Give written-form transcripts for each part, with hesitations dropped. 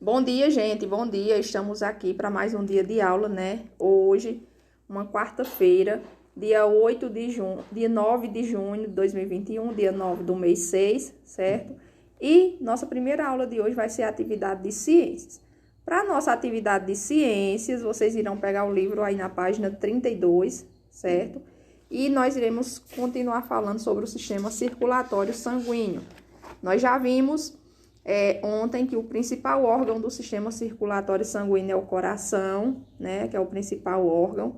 Bom dia, gente. Bom dia. Estamos aqui para mais um dia de aula, né? Hoje, uma quarta-feira, dia 8 de junho, dia 9 de junho de 2021, dia 9 do mês 6, certo? E nossa primeira aula de hoje vai ser a atividade de ciências. Para nossa atividade de ciências, vocês irão pegar o livro aí na página 32, certo? E nós iremos continuar falando sobre o sistema circulatório sanguíneo. Nós já vimos ontem que o principal órgão do sistema circulatório sanguíneo é o coração, né, que é o principal órgão,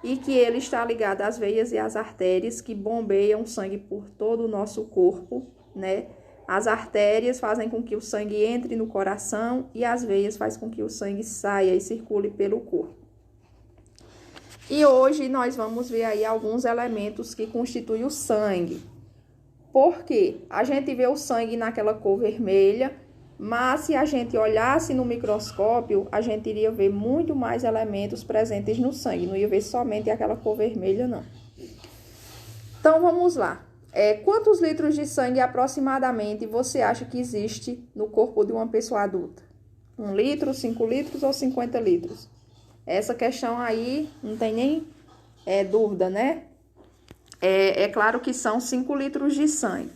e que ele está ligado às veias e às artérias que bombeiam sangue por todo o nosso corpo, né? As artérias fazem com que o sangue entre no coração e as veias fazem com que o sangue saia e circule pelo corpo. E hoje nós vamos ver aí alguns elementos que constituem o sangue. Porque a gente vê o sangue naquela cor vermelha, mas se a gente olhasse no microscópio, a gente iria ver muito mais elementos presentes no sangue, não ia ver somente aquela cor vermelha, não. Então, vamos lá. Quantos litros de sangue aproximadamente você acha que existe no corpo de uma pessoa adulta? 1 litro, 5 litros ou 50 litros? Essa questão aí não tem nem dúvida, né? É claro que são 5 litros de sangue.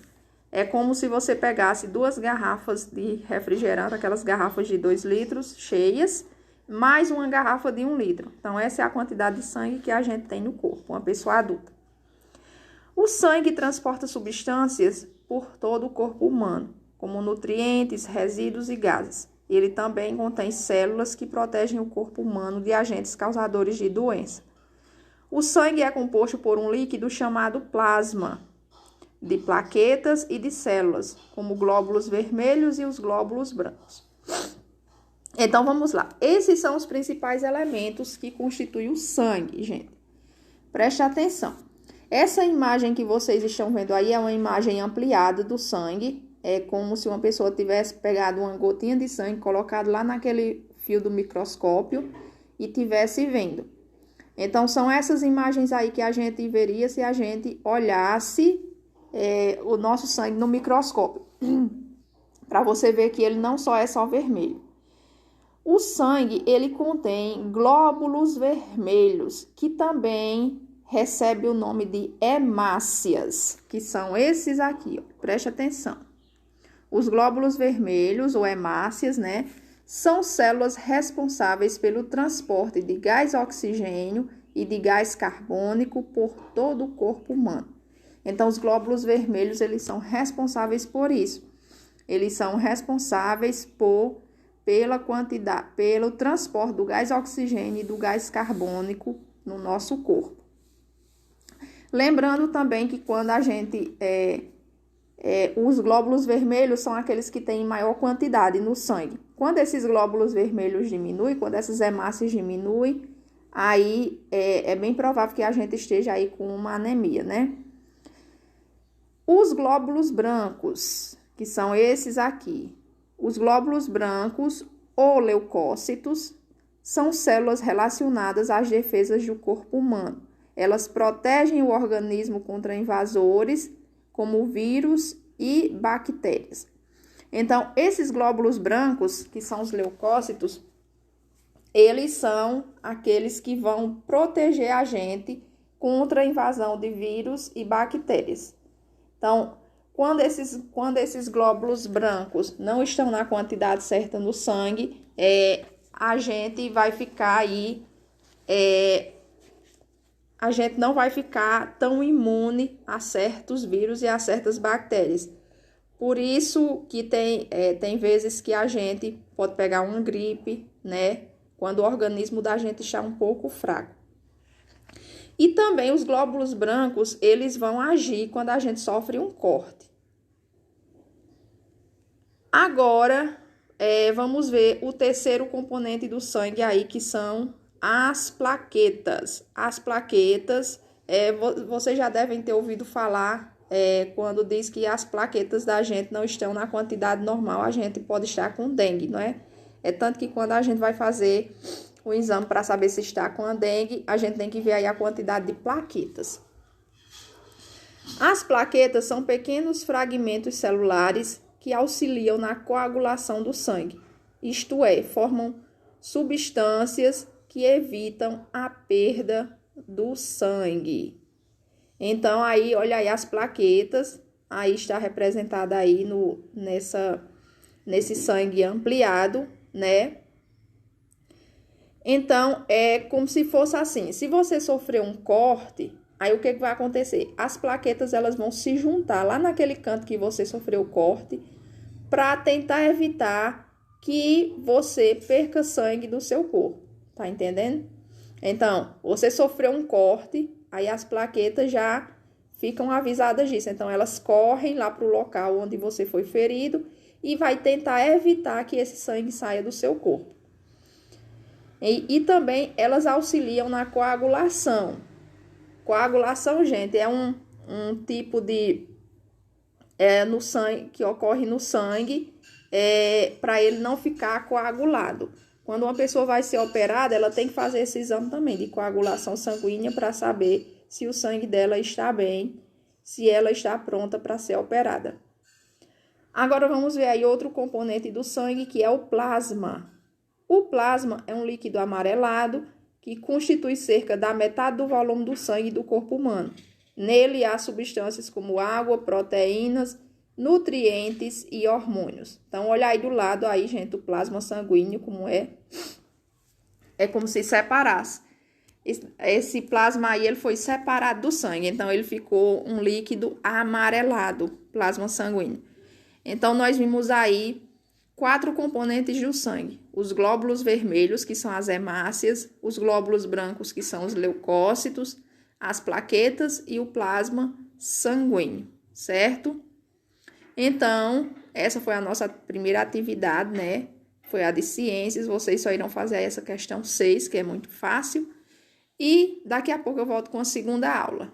É como se você pegasse 2 garrafas de refrigerante, aquelas garrafas de 2 litros cheias, mais uma garrafa de 1 litro. Então, essa é a quantidade de sangue que a gente tem no corpo, uma pessoa adulta. O sangue transporta substâncias por todo o corpo humano, como nutrientes, resíduos e gases. Ele também contém células que protegem o corpo humano de agentes causadores de doença. O sangue é composto por um líquido chamado plasma, de plaquetas e de células, como glóbulos vermelhos e os glóbulos brancos. Então, vamos lá. Esses são os principais elementos que constituem o sangue, gente. Preste atenção. Essa imagem que vocês estão vendo aí é uma imagem ampliada do sangue. É como se uma pessoa tivesse pegado uma gotinha de sangue, colocado lá naquele fio do microscópio e tivesse vendo. Então, são essas imagens aí que a gente veria se a gente olhasse o nosso sangue no microscópio. Para você ver que ele não é só vermelho. O sangue, ele contém glóbulos vermelhos, que também recebe o nome de hemácias, que são esses aqui, ó. Preste atenção. Os glóbulos vermelhos, ou hemácias, né? São células responsáveis pelo transporte de gás oxigênio e de gás carbônico por todo o corpo humano. Então, os glóbulos vermelhos, eles são responsáveis por isso. Eles são responsáveis pelo transporte do gás oxigênio e do gás carbônico no nosso corpo. Lembrando também que quando a gente... os glóbulos vermelhos são aqueles que têm maior quantidade no sangue. Quando esses glóbulos vermelhos diminuem, quando essas hemácias diminuem, aí é bem provável que a gente esteja aí com uma anemia, né? Os glóbulos brancos, que são esses aqui. Os glóbulos brancos, ou leucócitos, são células relacionadas às defesas do corpo humano. Elas protegem o organismo contra invasores, como vírus e bactérias. Então, esses glóbulos brancos, que são os leucócitos, eles são aqueles que vão proteger a gente contra a invasão de vírus e bactérias. Então, quando esses glóbulos brancos não estão na quantidade certa no sangue, a gente vai ficar aí... a gente não vai ficar tão imune a certos vírus e a certas bactérias. Por isso que tem vezes que a gente pode pegar uma gripe, né? Quando o organismo da gente está um pouco fraco. E também os glóbulos brancos, eles vão agir quando a gente sofre um corte. Agora, vamos ver o terceiro componente do sangue aí, que são as plaquetas. As plaquetas, vocês já devem ter ouvido falar quando diz que as plaquetas da gente não estão na quantidade normal, a gente pode estar com dengue, não é? É tanto que quando a gente vai fazer o exame para saber se está com a dengue, a gente tem que ver aí a quantidade de plaquetas. As plaquetas são pequenos fragmentos celulares que auxiliam na coagulação do sangue. isto é, formam substâncias que evitam a perda do sangue. Então, aí, olha aí as plaquetas, aí está representada aí nesse sangue ampliado, né? Então, é como se fosse assim, se você sofrer um corte, aí o que vai acontecer? As plaquetas, elas vão se juntar lá naquele canto que você sofreu o corte, para tentar evitar que você perca sangue do seu corpo, tá entendendo? Então, você sofreu um corte, aí as plaquetas já ficam avisadas disso. Então, elas correm lá para o local onde você foi ferido e vai tentar evitar que esse sangue saia do seu corpo. E também elas auxiliam na coagulação. Coagulação, gente, é um tipo de no sangue que ocorre no sangue para ele não ficar coagulado. Quando uma pessoa vai ser operada, ela tem que fazer esse exame também de coagulação sanguínea para saber se o sangue dela está bem, se ela está pronta para ser operada. Agora vamos ver aí outro componente do sangue, que é o plasma. O plasma é um líquido amarelado que constitui cerca da metade do volume do sangue do corpo humano. Nele há substâncias como água, proteínas, nutrientes e hormônios. Então, olha aí do lado aí, gente, o plasma sanguíneo, como é. É como se separasse. Esse plasma aí, ele foi separado do sangue. Então, ele ficou um líquido amarelado, plasma sanguíneo. Então, nós vimos aí 4 componentes do sangue. Os glóbulos vermelhos, que são as hemácias, os glóbulos brancos, que são os leucócitos, as plaquetas e o plasma sanguíneo, certo? Então, essa foi a nossa primeira atividade, né? Foi a de ciências. Vocês só irão fazer essa questão 6, que é muito fácil. E daqui a pouco eu volto com a segunda aula.